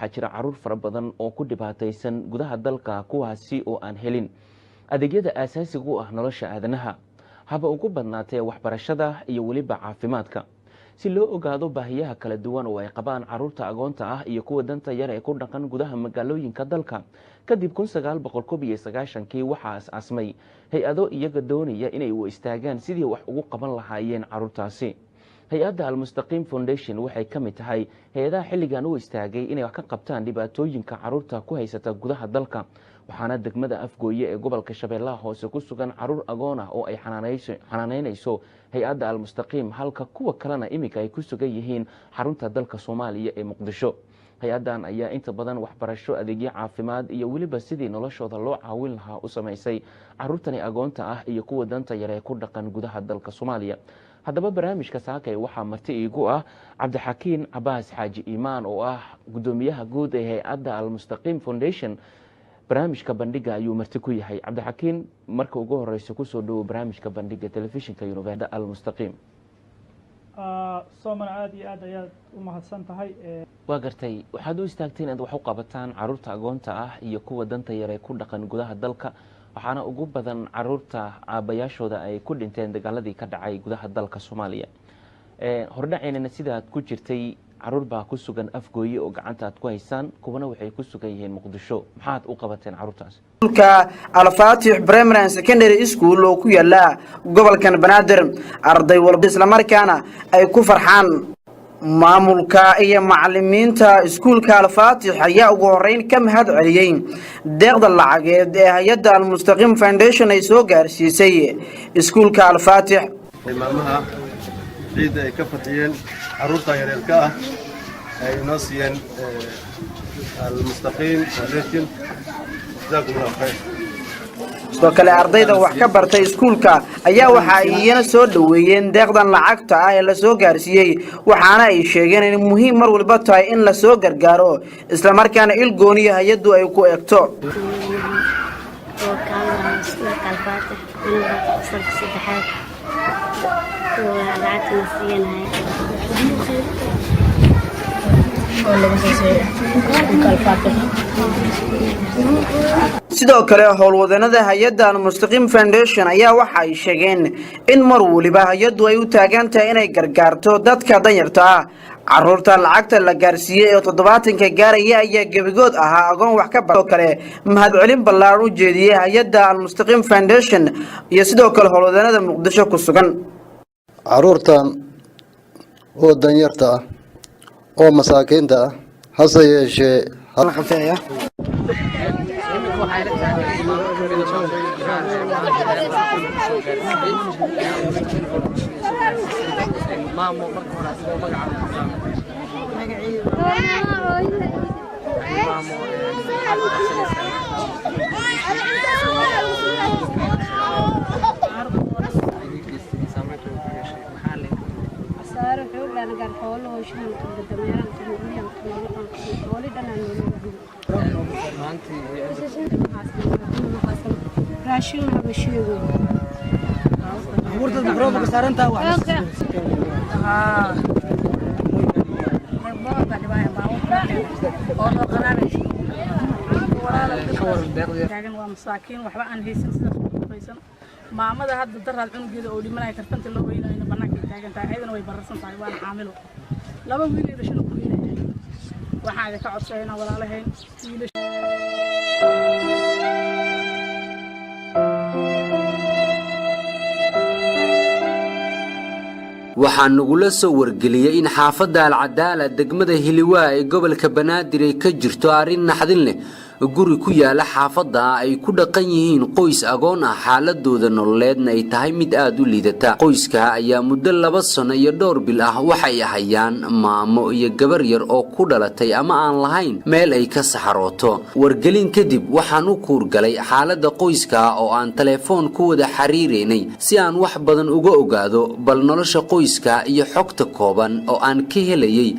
waxaa jira caruur fara badan oo ku dhibaataysan gudaha dalka kuwaasi oo aan helin adeegyada aasaasiga u ah nolosha aadanaha haba ugu badnaatee waxbarashada iyo weliba caafimaadka si loo ogaado baahiyaha kala duwan oo ay qabaan caruurta agoonta ah iyo kuwa danta yar ee ku dhaqan gudaha magaalooyinka dalka kadib 1990kii waxaa aas-aasmay hay-ado iyaga doonaya inay u istaagaan sidii wax ugu qaban lahaayeen caruurtaasi hay-adda Al-Mustaqim Foundation waxay ka mid tahay hay-adaha xilligan u istaagay inay wax ka qabtaan dhibaatooyinka caruurta ku haysata gudaha dalka waxaana degmada Afgooye ee gobolka Shabeellaha Hoose ku sugan caruur agoon ah oo ay xanaanaynayso hay-adda Al-Mustaqim halka kuwa kalena imika ay ku sugan yihiin xarunta dalka Soomaaliya ee Muqdisho hay-adan ayaa inta badan waxbarasho adeegyo caafimaad iyo weliba sidii noloshooda loo caawin lahaa u samaysay caruurtani agoonta ah iyo kuwa danta yar ee ku dhaqan gudaha dalka Soomaaliya haddaba barnaamijka saakay waxaa marti iigu ah Cabdixakiin Cabaas Xaaji Iimaan oo ah gudoomiyaha guud ee hay-adda Al-Mustaqim Foundation barnaamijka bandhiga ayuu marti ku yahay Cabdixakiin marka ugu horeysa ku soo dhawo barnaamijka bandhiga telefishinka University Al-Mustaqim soomana aad iyo aad ayaad u mahadsan tahay waa gartay waxaad u istaagteen inaad wax u qabataan caruurta agoonta ah iyo kuwa danta yar ee ku dhaqan gudaha dalka waxaana ugu badan caruurta aabayaashooda ay ku dhinteen dagaaladii ka dhacay gudaha dalka Soomaaliya hordhaceynana sidaad ku jirtay caruur baa ku sugan Afgooye oo gacanta aad ku haysaan kuwana waxay ku sugan yihiin Muqdisho maxaad u qabateen caruurtaas Al-Fatih Primary and Secondary School oo ku yaala gobolkan Banaadir arday walba isla markaana ay ku farxaan maamulka iyo macallimiinta iskuulka Al-Fatih ayaa ugu horeyn ka mahad celiyay deeqda lacageed ee hay'adda Al-Mustaqim Foundation ay soo gaarsiisay iskuulka Al-Fatih maamaha ciida ay ka fadhiyeen caruurta yaryarka ah ay noo siiyeen Al-Mustaqim Foundation jazakumullahu khayr sidoo kale ardayda wax ka bartay iskuulka ayaa waxa ay iyana soo dhaweeyeen deeqdan lacagta ah ee la soo gaarsiiyay waxaana ay sheegeen in muhiim mar walba tahay in la soo gargaaro isla markaana il gooniyo hay'addu ay ku eegto sidoo kale howlwadanada hay'adda Al-Mustaqim Foundation ayaa waxa ay sheegeen in mar waliba hay'addu ay u taagan tahay inay gargaarto dadka danyarta ah caruurta lacagta la gaarsiiyay oo 70ka gaaraya ayaa gabigood ahaa agoon wax ka barto kale mahad celin ballaaran u jeediyay hay'adda Al-Mustaqim Foundation iyo sidoo kale howlwadanada Muqdisho ku sugan caruurtan oo danyarta ah oo masaakiinta ah hase yeeshee hal xafeeya raashin ma sheego abuurta microphone saaranta wax waa masaakiin waxba aan haysan sida qoysan maamada hadda daraad cunugeeda oo dhimanay kartanta loo weynayo banaanka taagan tahay ayadana way bararsan tahay waan caamilo laba wiil iyo dhashan ku leeyahay waxaan ka codsaynaa walaalahayn waxaa nagula soo wargeliyay in xaafadda Al-Cadaala degmada Hiliwaa ee gobolka Banaadir ay ka jirto arrin naxdin leh guri ku yaala xaafadda ay ku dhaqan yihiin qoys agoon ah xaaladooda nololeedna ay tahay mid aad u liidata qoyska ayaa muddo 2 sano iyo dhowr bil ah waxay ahayaan maamo iyo gabar yar oo ku dhalatay ama aan lahayn meel ay ka saxarooto wargelin kadib waxaan u kuurgalay xaaladda qoyska oo aan telefoon ku wada xiriireynay si aan wax badan uga ogaado bal nolosha qoyska iyo xogta kooban oo aan ka helayay